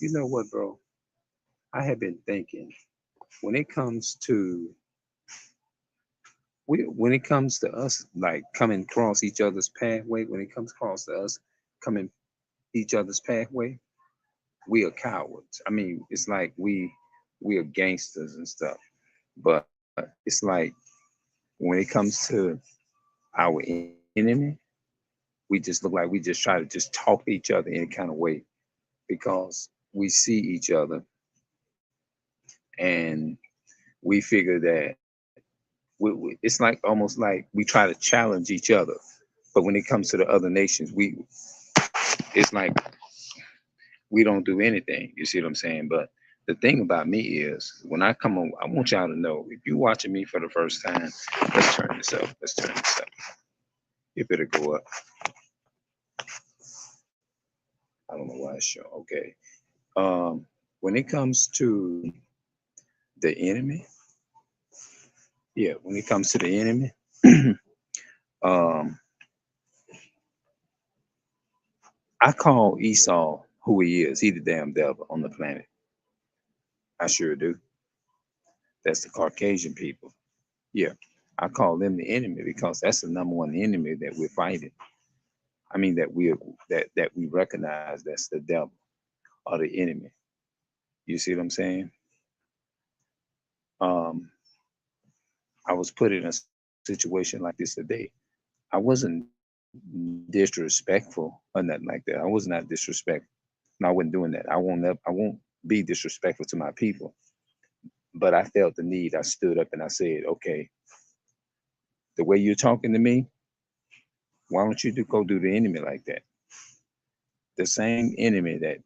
You know what, bro? I have been thinking when it comes to when it comes to us like coming across each other's pathway, when it comes across to us coming each other's pathway, we are cowards. I mean, it's like we are gangsters and stuff. But it's like when it comes to our enemy, we just look like we just try to just talk to each other any kind of way because we see each other and we figure that it's like almost like we try to challenge each other. But when it comes to the other nations, it's like we don't do anything. You see what I'm saying? But the thing about me is when I come on, I want y'all to know if you're watching me for the first time, let's turn this up. Let's turn this up. It better go up. I don't know why it's showing. Okay. When it comes to the enemy, yeah, when it comes to the enemy, um, I call Esau who he is. He the damn devil on the planet. I sure do. That's the Caucasian people. Yeah. I call them the enemy because that's the number one enemy that we're fighting. I mean that we recognize that's the devil or the enemy. You see what I'm saying? Um, I was put in a situation like this today. I wasn't disrespectful or nothing like that. I was not disrespectful. No, I wasn't doing that. I won't be disrespectful to my people. But I felt the need. I stood up and I said, okay, the way you're talking to me, why don't you go do the enemy like that? The same enemy that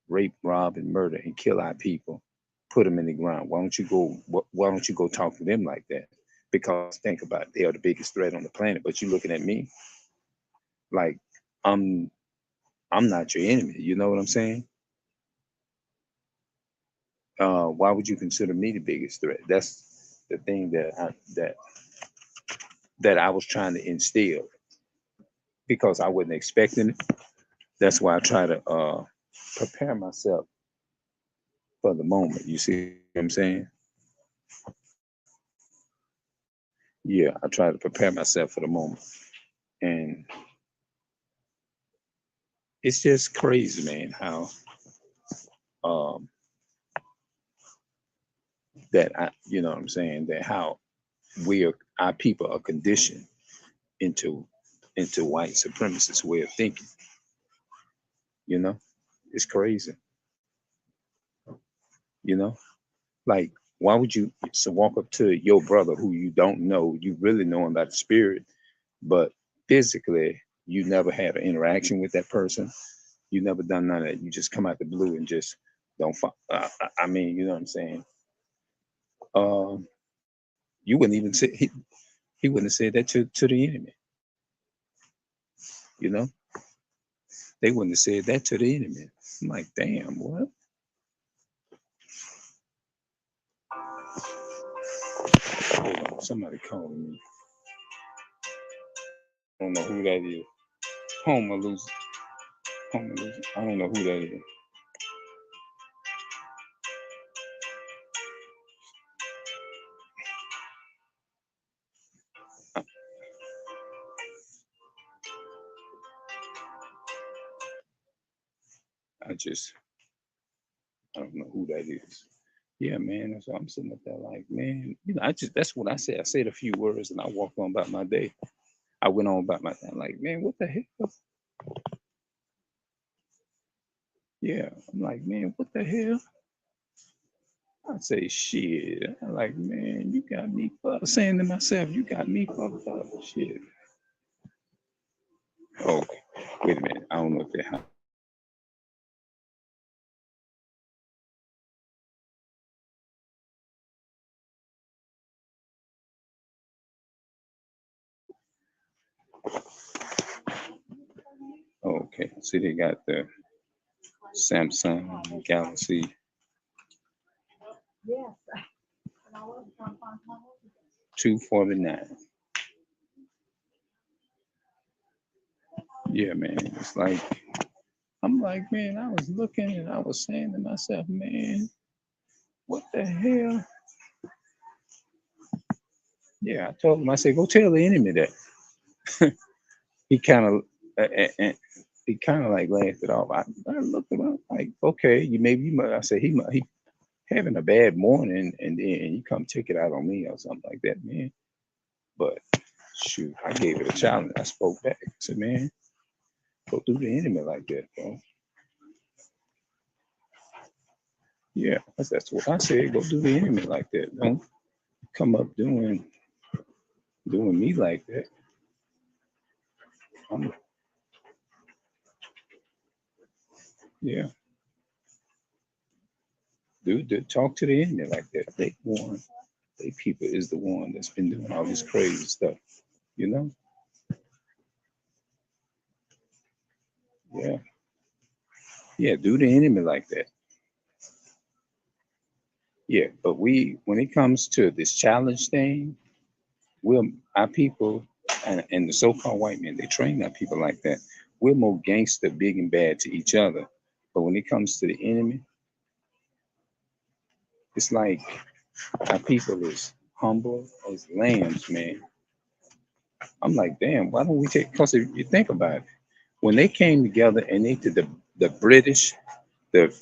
rape, rob, and murder and kill our people, put them in the ground. Why don't you go? Why don't you go talk to them like that? Because think about it, they are the biggest threat on the planet. But you looking at me like I'm I'm not your enemy. You know what I'm saying? Why would you consider me the biggest threat? That's the thing that I was trying to instill because I wasn't expecting it. That's why I try to prepare myself for the moment. You see what I'm saying? Yeah, I try to prepare myself for the moment. And it's just crazy, man, how um that you know what I'm saying, that how our people are conditioned into white supremacist way of thinking, you know? It's crazy, you know? Like, why would you walk up to your brother who you don't know, you really know him by the spirit, but physically you never had an interaction with that person, you never done none of that, you just come out the blue and just don't I mean, you know what I'm saying? Um, you wouldn't even say he wouldn't have said that to the enemy, you know? They wouldn't have said that to the enemy. I'm like, damn, what? Hold on, somebody calling me. I don't know who that is. Home or lose. Home or lose. I don't know who that is. I, I just, I don't know who that is. Yeah, man. So I'm sitting up there like, man, you know, that's what I said. I said a few words and I walked on about my day. I went on about my thing. Like, man, what the hell? Yeah. I'm like, man, what the hell? I say, shit. I'm like, man, you got me fucked. Saying to myself, you got me fucked up. Shit. Oh, wait a minute. I don't know if that. Okay. See, they got the Samsung Galaxy 249. Yeah, man. It's like I'm like, man, I was looking and I was saying to myself, man, what the hell? Yeah, I told him, I said, go tell the enemy that. He kind of, he kind of like laughed it off. I looked at him like, okay, maybe you might. I said, he having a bad morning, and then you come take it out on me or something like that, man. But shoot, I gave it a challenge. I spoke back. I said, man, go do the enemy like that, bro. Yeah, that's what I said. Go do the enemy like that. Don't come up doing me like that. I'm, yeah, dude, talk to the enemy like that. They people is the one that's been doing all this crazy stuff. You know? Yeah, yeah. Do the enemy like that. Yeah, but when it comes to this challenge thing, our people and the so-called white men, they train our people like that. We're more gangster, big and bad to each other. But when it comes to the enemy, it's like our people is humble as lambs, man. I'm like, damn, why don't we take? Because if you think about it, when they came together and they did the British, the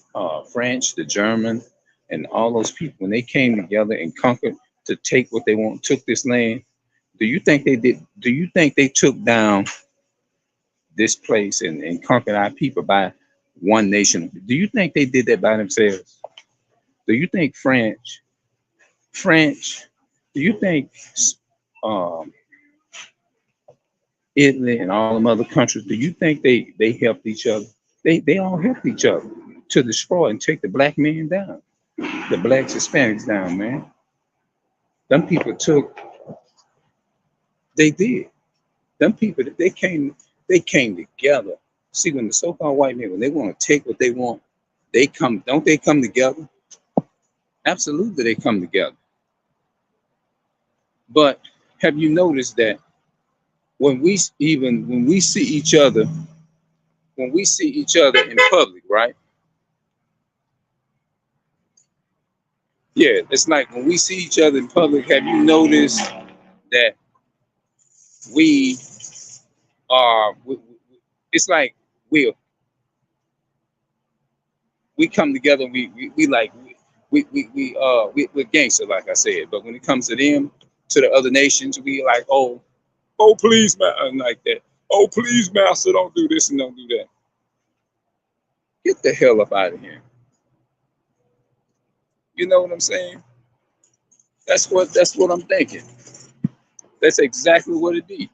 French, the German, and all those people, when they came together and conquered to take what they want, took this land. Do you think they did? Do you think they took down this place and conquered our people by one nation? Do you think they did that by themselves? Do you think French? Do you think um, Italy and all them other countries? Do you think they helped each other? They all helped each other to destroy and take the black man down, the blacks, Hispanics down, man. Them people took. They did. Them people that they came together. See, when the so-called white men, when they want to take what they want, they come. Don't they come together? Absolutely, they come together. But have you noticed that when we see each other, when we see each other in public, right? Yeah, it's like when we see each other in public. Have you noticed that we are? It's like we we come together. We like we're gangster, like I said. But when it comes to them, to the other nations, we like, oh please, man, like that. Oh please, master, don't do this and don't do that. Get the hell up out of here. You know what I'm saying? That's what I'm thinking. That's exactly what it be.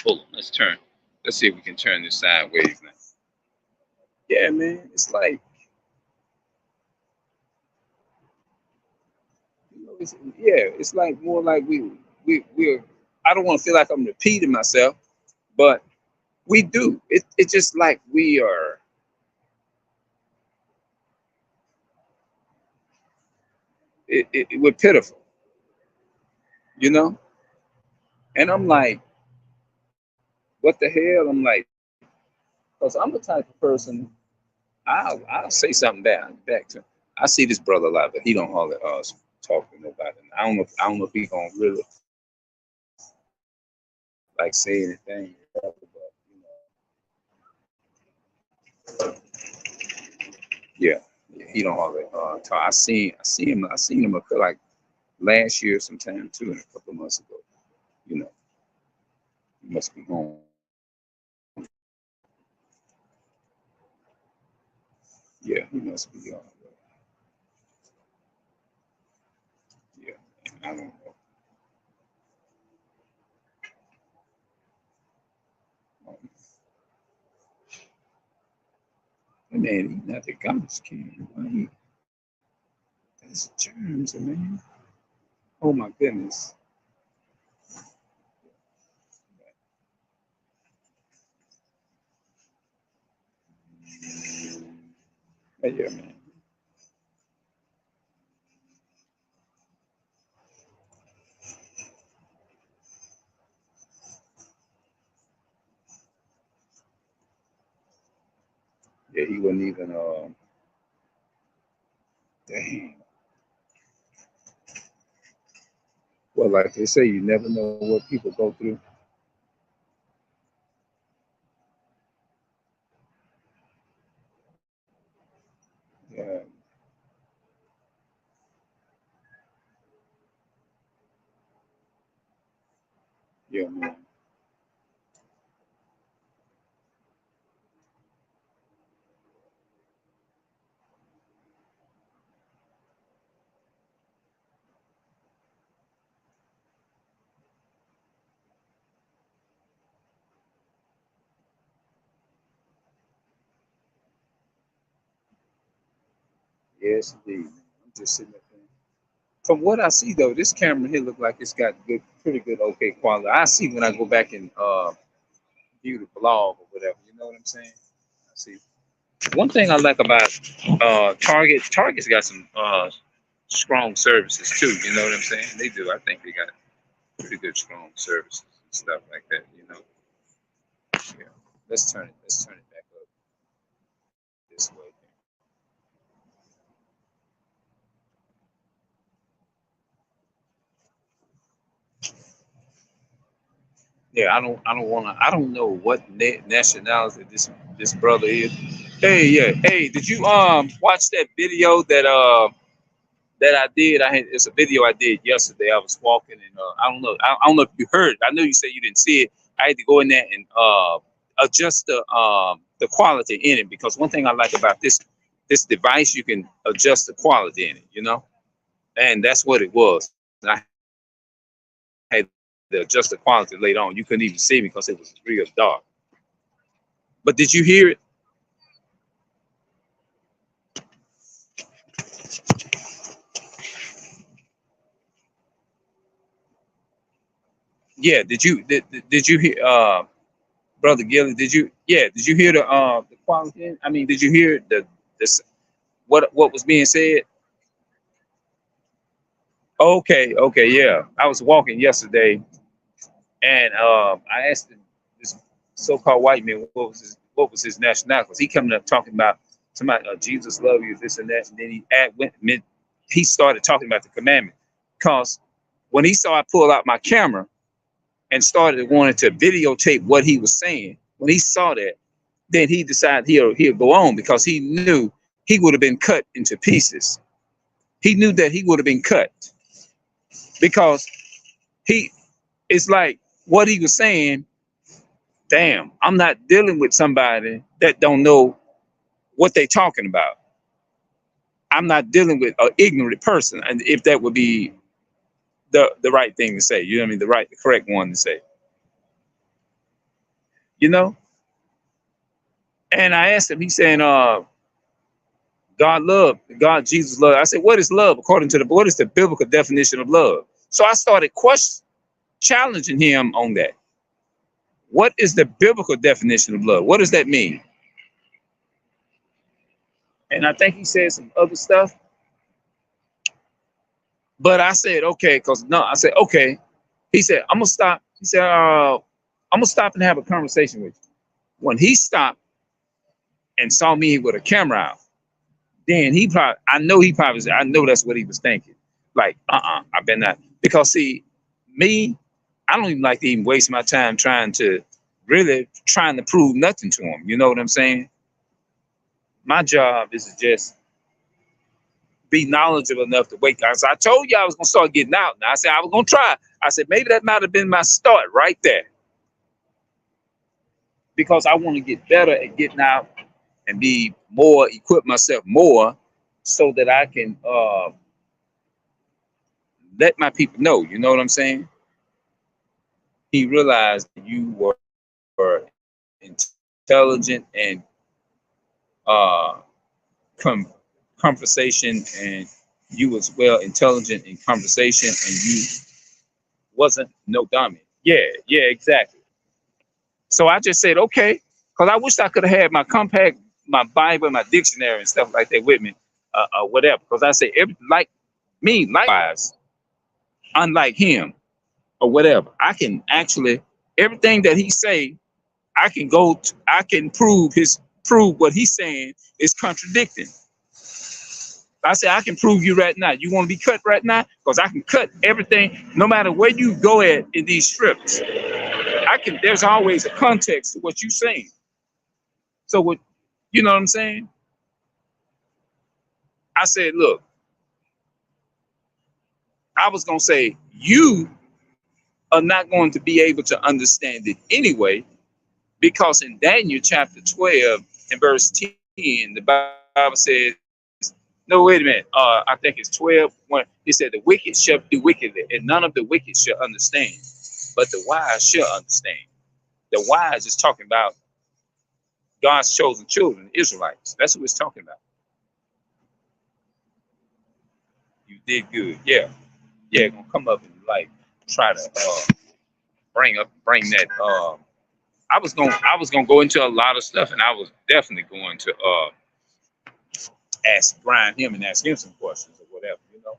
Hold on, let's turn. Let's see if we can turn this sideways now. Yeah, man. It's like, it's like more like we're. I don't want to feel like I'm repeating myself, but we do. It's just like we are. We're pitiful, you know. And I'm like, what the hell? I'm like, because I'm the type of person. I'll say something back to. I see this brother a lot, but he don't hardly talk to nobody. I don't know if he gonna really like say anything. But, yeah, he don't hardly talk. I seen him like last year sometime too, and a couple of months ago. You know, he must be home. Yeah, he must be gone. Yeah, I don't know. That man eating out the garbage can. That's germs, man. Oh my goodness. Yeah, man. Yeah, he wasn't even. Dang. Well, like they say, you never know what people go through. Yeah, yeah, man. Yes, indeed. I'm just sitting up there. From what I see though, this camera here look like it's got good, pretty good, okay quality. I see when I go back and view the blog or whatever. You know what I'm saying? I see. One thing I like about Target, Target's got some strong services too. You know what I'm saying? They do. I think they got pretty good strong services and stuff like that. You know. Yeah. Let's turn it. Let's turn it back up this way. Yeah, I don't wanna. I don't know what nationality this brother is. Hey, yeah. Hey, did you watch that video that I did? It's a video I did yesterday. I was walking and I don't know. I don't know if you heard. I know you said you didn't see it. I had to go in there and adjust the quality in it because one thing I like about this device, you can adjust the quality in it. You know, and that's what it was. I had to adjust the quality later on. You couldn't even see me because it was real dark. But did you hear it? Yeah. Did you hear Brother Gilly? Did you hear the quality? I mean, did you hear this what was being said? Okay, okay, yeah. I was walking yesterday and I asked this so-called white man what was his nationality. 'Cause he coming up talking about somebody Jesus love you, this and that, and then he started talking about the commandment. Because when he saw I pull out my camera and started wanting to videotape what he was saying, when he saw that, then he decided he'll go on because he knew he would have been cut into pieces. He knew that he would have been cut because he it's like what he was saying. Damn, I'm not dealing with somebody that don't know what they talking about. I'm not dealing with an ignorant person, and if that would be the right thing to say, you know what I mean, the correct one to say, you know. And I asked him, he saying, God love, God Jesus love. I said, what is love according to what is the biblical definition of love? So I started challenging him on that. What is the biblical definition of love? What does that mean? And I think he said some other stuff, but I said, okay, because no, I said, okay. He said, I'm gonna stop. He said, I'm gonna stop and have a conversation with you. When he stopped and saw me with a camera out, then I know that's what he was thinking. Like, I better not. Because see, me, I don't even like to even waste my time trying to prove nothing to him. You know what I'm saying? My job is to just be knowledgeable enough to wake up. So I told you I was gonna start getting out. Now I said I was gonna try. I said maybe that might have been my start right there. Because I want to get better at getting out and be more equip myself more so that I can let my people know. You know what I'm saying? He realized you were intelligent and uh, com- conversation, and you was well intelligent in conversation, and you wasn't no dummy. Yeah, yeah, exactly. So I just said okay, because I wish I could have had my compact, my Bible, my dictionary, and stuff like that with me, whatever. Because I say every like me, likewise, unlike him or whatever, I can actually everything that he say, I can prove his prove what he's saying is contradicting. I said, I can prove you right now. You want to be cut right now? Because I can cut everything, no matter where you go at in these strips. There's always a context to what you're saying. So what, you know what I'm saying? I said, look, I was going to say, you are not going to be able to understand it anyway, because in Daniel chapter 12 and verse 10, the Bible says, no, wait a minute. I think it's 12. When it said the wicked shall do wickedly, and none of the wicked shall understand, but the wise shall understand. The wise is talking about God's chosen children, Israelites. That's what it's talking about. You did good. Yeah. Yeah, gonna come up and like try to bring that. I was gonna go into a lot of stuff, and I was definitely going to grind him and ask him some questions or whatever, you know.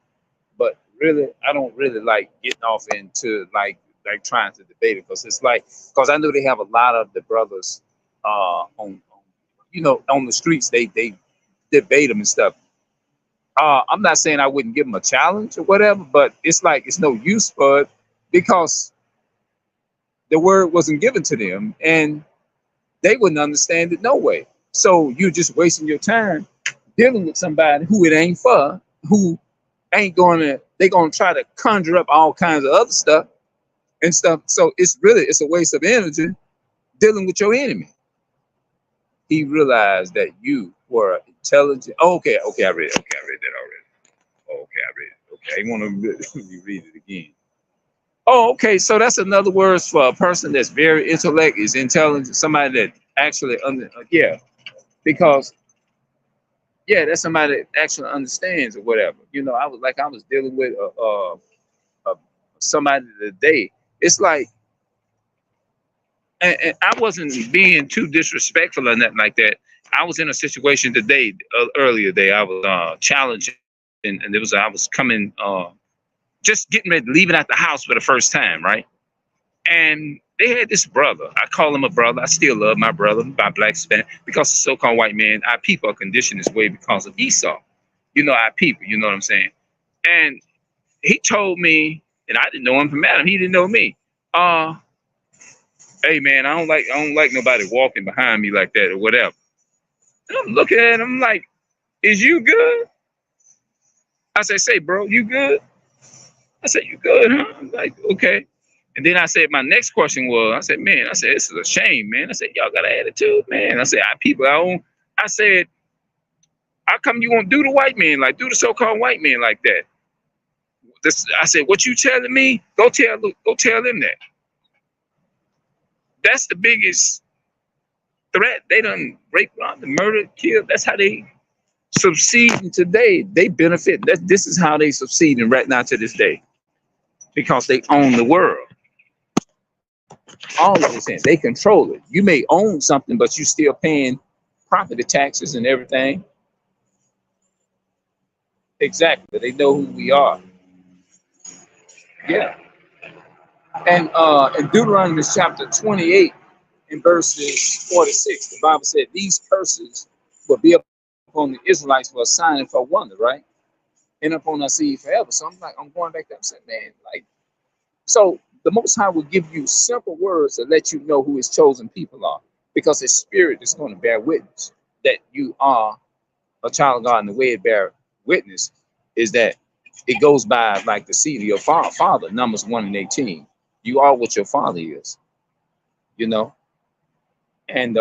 But really, I don't really like getting off into like trying to debate it, because I know they have a lot of the brothers on the streets. They debate them and stuff. I'm not saying I wouldn't give them a challenge or whatever, but it's like it's no use for it, because the word wasn't given to them and they wouldn't understand it no way. So you're just wasting your time dealing with somebody who it ain't for, who they're gonna try to conjure up all kinds of other stuff and stuff. So it's a waste of energy dealing with your enemy. He realized that you were intelligent. Oh, okay, I read it. Okay, I read that already. Okay, I read it. Okay, I want to read it again. Oh, okay. So that's another word for a person that's very intellect, is intelligent, somebody that actually because that's somebody that actually understands or whatever. You know, I was dealing with somebody today. It's like, and I wasn't being too disrespectful or nothing like that. I was in a situation today, earlier today. I was challenging, and I was coming, just getting ready, leaving out the house for the first time, right? And they had this brother. I call him a brother. I still love my brother, my black Spanish, because the so-called white man, our people are conditioned this way because of Esau. You know, our people, you know what I'm saying? And he told me, and I didn't know him from Adam. He didn't know me. Hey man, I don't like nobody walking behind me like that or whatever. And I'm looking at him like, is you good? I said, say, bro, you good? I said, you good, huh? I'm like, okay. And then I said, my next question was, I said, this is a shame, man. I said, y'all got an attitude, man. I said, I said, how come you won't do the white man, do the so-called white man like that? I said, what you telling me? Go tell them that. That's the biggest threat. They done rape, robbed, murder, kill. That's how they succeed today. They benefit. This is how they succeeding right now to this day, because they own the world. All of this, they control it. You may own something, but you still paying property taxes and everything. Exactly. They know who we are. Yeah. And in Deuteronomy chapter 28 in verses 46, the Bible said these curses will be upon the Israelites for a sign and for a wonder, right? And upon our seed forever. So I'm going back there and saying, man, so the Most High will give you simple words to let you know who his chosen people are, because his spirit is going to bear witness that you are a child of God. And the way it bear witness is that it goes by like the seed of your father, Numbers 1:18. You are what your father is, you know. And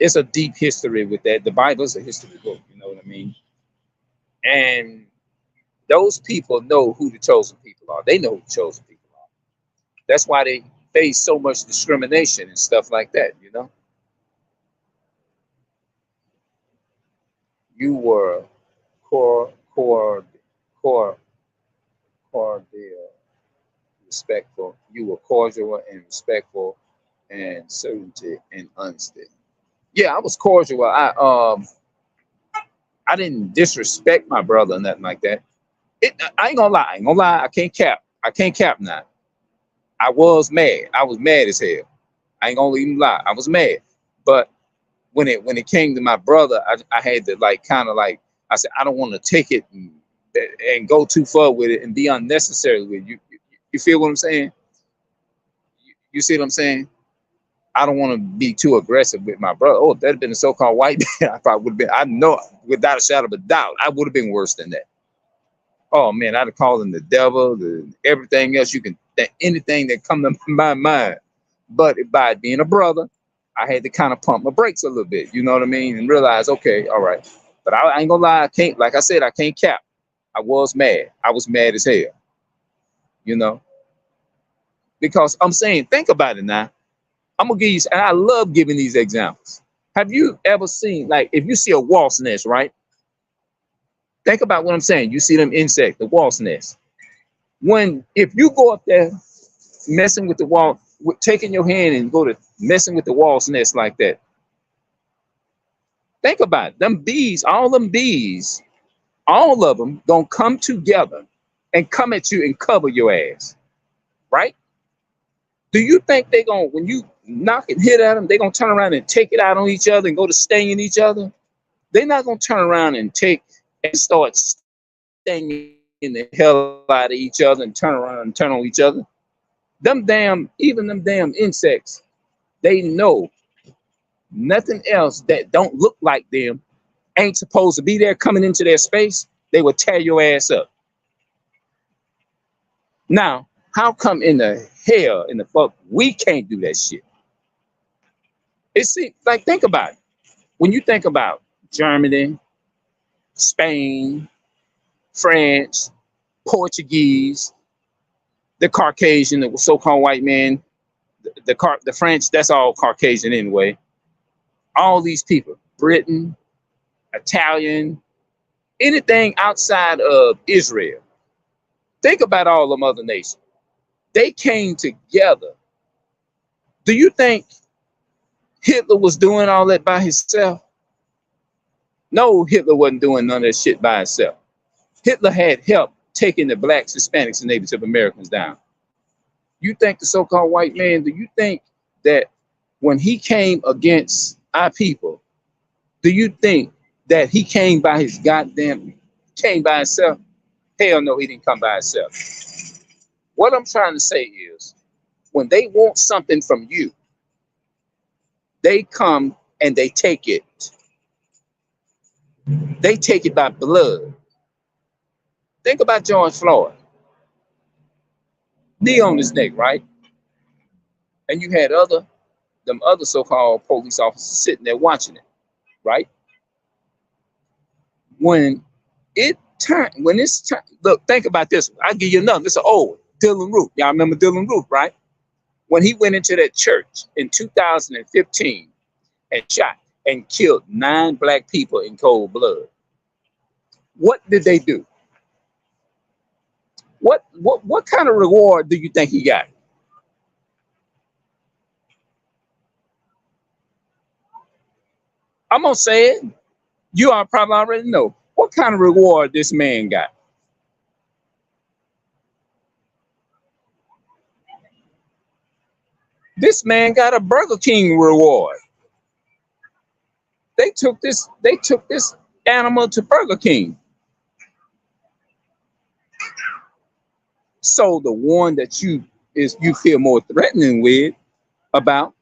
it's a deep history with that. The Bible is a history book, you know what I mean? And those people know who the chosen people are. They know who the chosen people are. That's why they face so much discrimination and stuff like that, you know. You were respectful. You were cordial and respectful, and certainty and honesty. Yeah, I was cordial. I didn't disrespect my brother or nothing like that. I ain't gonna lie. I can't cap now. I was mad. I was mad as hell. I ain't gonna even lie. I was mad. But when it came to my brother, I had to like kind of like I said I don't want to take it and go too far with it and be unnecessary with you. You feel what I'm saying? You see what I'm saying? I don't want to be too aggressive with my brother. Oh, if that had been a so-called white man, I probably would have been. I know without a shadow of a doubt, I would have been worse than that. Oh man, I'd have called him the devil, everything else you can, anything that come to my mind. But by being a brother, I had to kind of pump my brakes a little bit. You know what I mean? And realize, okay, all right. But I ain't gonna lie, I can't. Like I said, I can't cap. I was mad. I was mad as hell. You know, because I'm saying, think about it now. I'm gonna give you, and I love giving these examples. Have you ever seen, like, if you see a wasp nest, right? Think about what I'm saying. You see them insects, the wasp nest. If you go up there messing with the wall, taking your hand and go to messing with the wasp nest like that, think about it. Them bees, all of them gonna come together and come at you and cover your ass, right? Do you think they gonna, when you knock and hit at them, they gonna turn around and take it out on each other and go to stinging each other? They're not gonna turn around and take and start stinging the hell out of each other and turn around and turn on each other. Even them damn insects, they know nothing else that don't look like them ain't supposed to be there coming into their space. They will tear your ass up. Now, how come in the hell, in the fuck, we can't do that shit? It's like, think about it. When you think about Germany, Spain, France, Portuguese, the Caucasian, the so-called white man, the French, that's all Caucasian anyway. All these people, Britain, Italian, anything outside of Israel. Think about all them other nations. They came together. Do you think Hitler was doing all that by himself? No, Hitler wasn't doing none of that shit by himself. Hitler had help taking the blacks, Hispanics, and Native Americans down. You think the so-called white man, do you think that when he came against our people, do you think that he came by himself? Hell no, he didn't come by himself. What I'm trying to say is, when they want something from you, they come and they take it. They take it by blood. Think about George Floyd. Knee on his neck, right? And you had them other so-called police officers sitting there watching it, right? When it's time, look, think about this. I'll give you another. This is an old one. Dylan Roof. Y'all remember Dylan Roof, right? When he went into that church in 2015 and shot and killed 9 black people in cold blood. What did they do? What kind of reward do you think he got? I'm gonna say it. You all probably already know. What kind of reward this man got? This man got a Burger King reward. They took this animal to Burger King. So the one that you feel more threatening with about,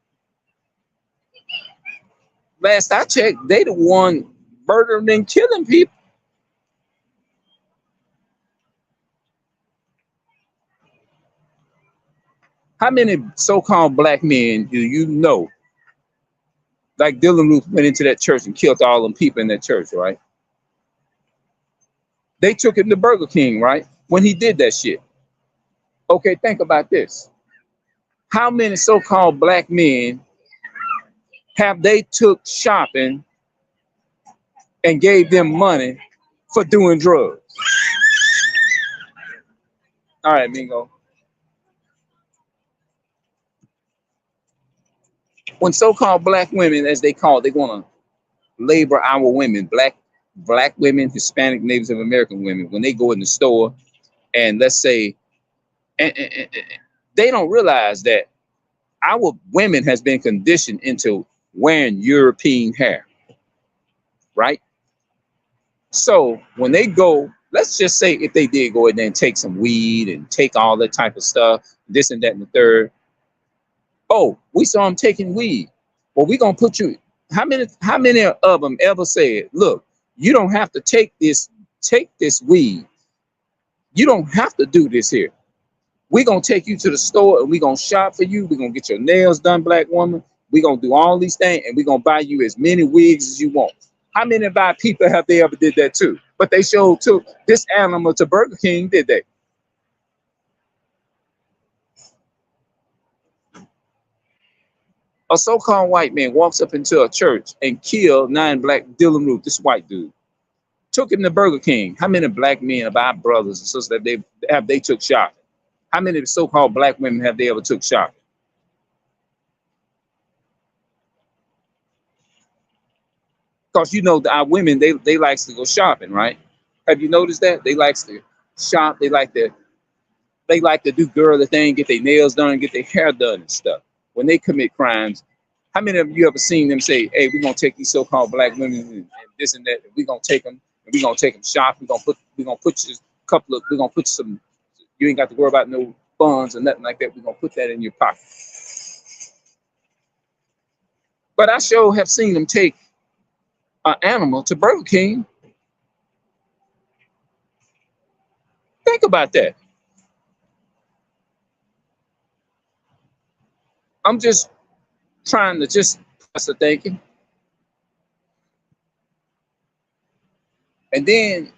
last I checked, they the one murdering and killing people. How many so-called black men do you know? Like Dylan Roof went into that church and killed all them people in that church, right? They took him to Burger King, right? When he did that shit. Okay, think about this. How many so-called black men have they took shopping and gave them money for doing drugs? All right, Mingo. When so-called black women, as they call it, they want to labor our women, black women, Hispanic, Native American women, when they go in the store and let's say, and they don't realize that our women has been conditioned into wearing European hair, right? So when they go, let's just say if they did go in there and take some weed and take all that type of stuff, this and that and the third. Oh, we saw them taking weed. Well, we gonna put you. How many of them ever said, look, you don't have to take this weed. You don't have to do this here. We're gonna take you to the store and we're gonna shop for you. We're gonna get your nails done, black woman. We're gonna do all these things and we're gonna buy you as many wigs as you want. How many of our people have they ever did that too? But they showed took this animal to Burger King, did they? A so-called white man walks up into a church and killed 9 black Dylan Roof, this white dude. Took him to Burger King. How many black men of our brothers and sisters that they took shopping? How many so-called black women have they ever took shopping? Because you know our women, they likes to go shopping, right? Have you noticed that? They likes to shop, they like to do girly thing, get their nails done, get their hair done and stuff. When they commit crimes, how many of you ever seen them say, hey, we're gonna take these so-called black women and this and that, and we're gonna take them and we're gonna take them shopping, we're gonna put you we're gonna put some, you ain't got to worry about no funds or nothing like that. We're gonna put that in your pocket. But I sure have seen them take an animal to Burger King. Think about that. I'm just trying to just press the thinking. And then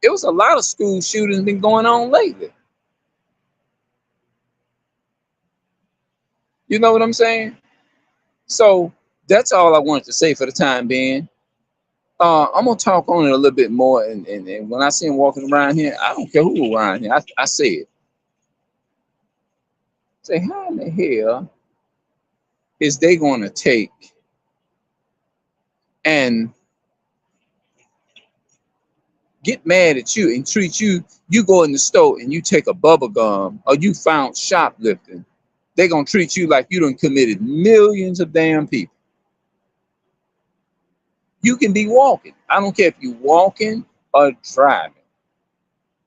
it was a lot of school shootings been going on lately. You know what I'm saying? So that's all I wanted to say for the time being. I'm gonna talk on it a little bit more, and when I see him walking around here, I don't care who around here. I say it. Say, how in the hell is they gonna take and get mad at you and treat you? You go in the store and you take a bubble gum, or you found shoplifting. They gonna treat you like you done committed millions of damn people. You can be walking. I don't care if you walking or driving.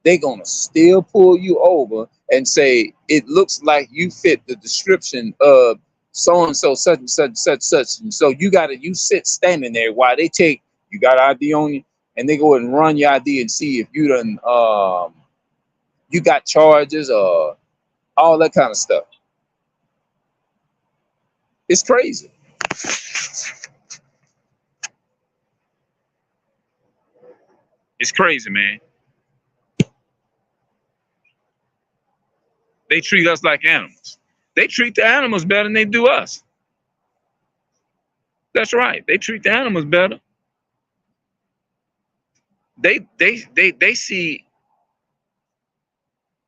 They're gonna still pull you over and say it looks like you fit the description of so and so, such and such, such. And so you sit standing there while they take, you got ID on you, and they go and run your ID and see if you done you got charges or all that kind of stuff. It's crazy. It's crazy, man. They treat us like animals. They treat the animals better than they do us. That's right. They treat the animals better. They see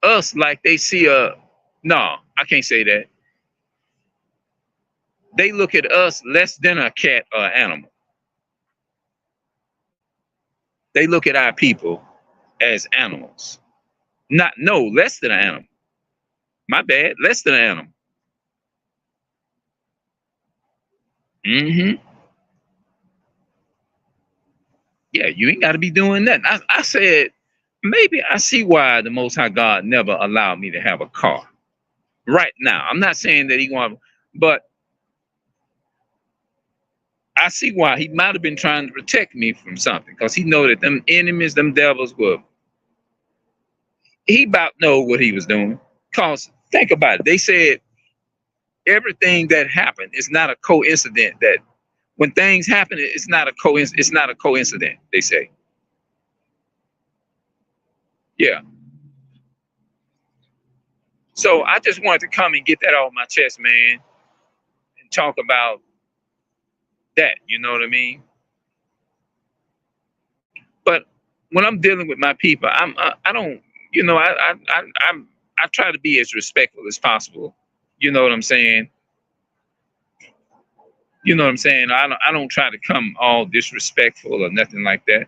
us like they see a, no, I can't say that. They look at us less than a cat or animal. They look at our people as animals. Not no less than an animal. My bad, less than an animal. Mm-hmm. Yeah, you ain't got to be doing that. I said maybe I see why the Most High God never allowed me to have a car. Right now, I'm not saying that he want, but I see why he might have been trying to protect me from something, because he know that them enemies, them devils were. He about know what he was doing. Cause think about it. They said everything that happened is not a coincidence. That when things happen, it's not a coincidence. It's not a coincidence. They say. Yeah. So I just wanted to come and get that off my chest, man, and talk about that. You know what I mean? But when I'm dealing with my people, I don't, you know, I try to be as respectful as possible. You know what I'm saying? You know what I'm saying? I don't try to come all disrespectful or nothing like that.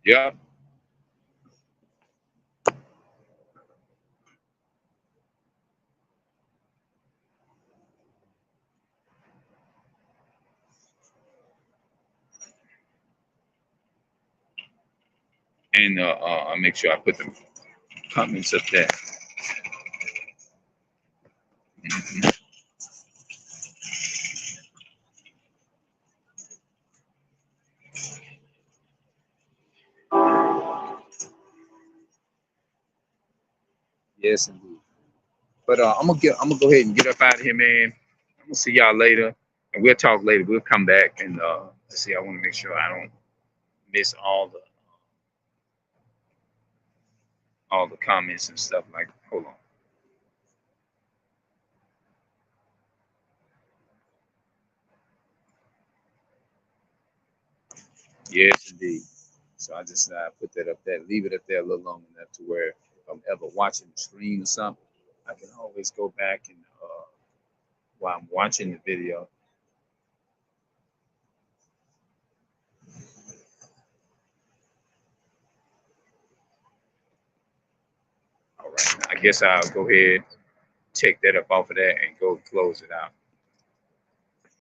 Yeah. And I'll make sure I put the comments up there. Mhm. Yes, indeed. But I'm gonna go ahead and get up out of here, man. I'm gonna see y'all later, and we'll talk later. We'll come back and let's see. I want to make sure I don't miss all the comments and stuff. Like, hold on. Yes, indeed. So I just put that up there, leave it up there a little long enough to where if I'm ever watching the screen or something, I can always go back and while I'm watching the video. All right, I guess I'll go ahead, take that up off of that, and go close it out.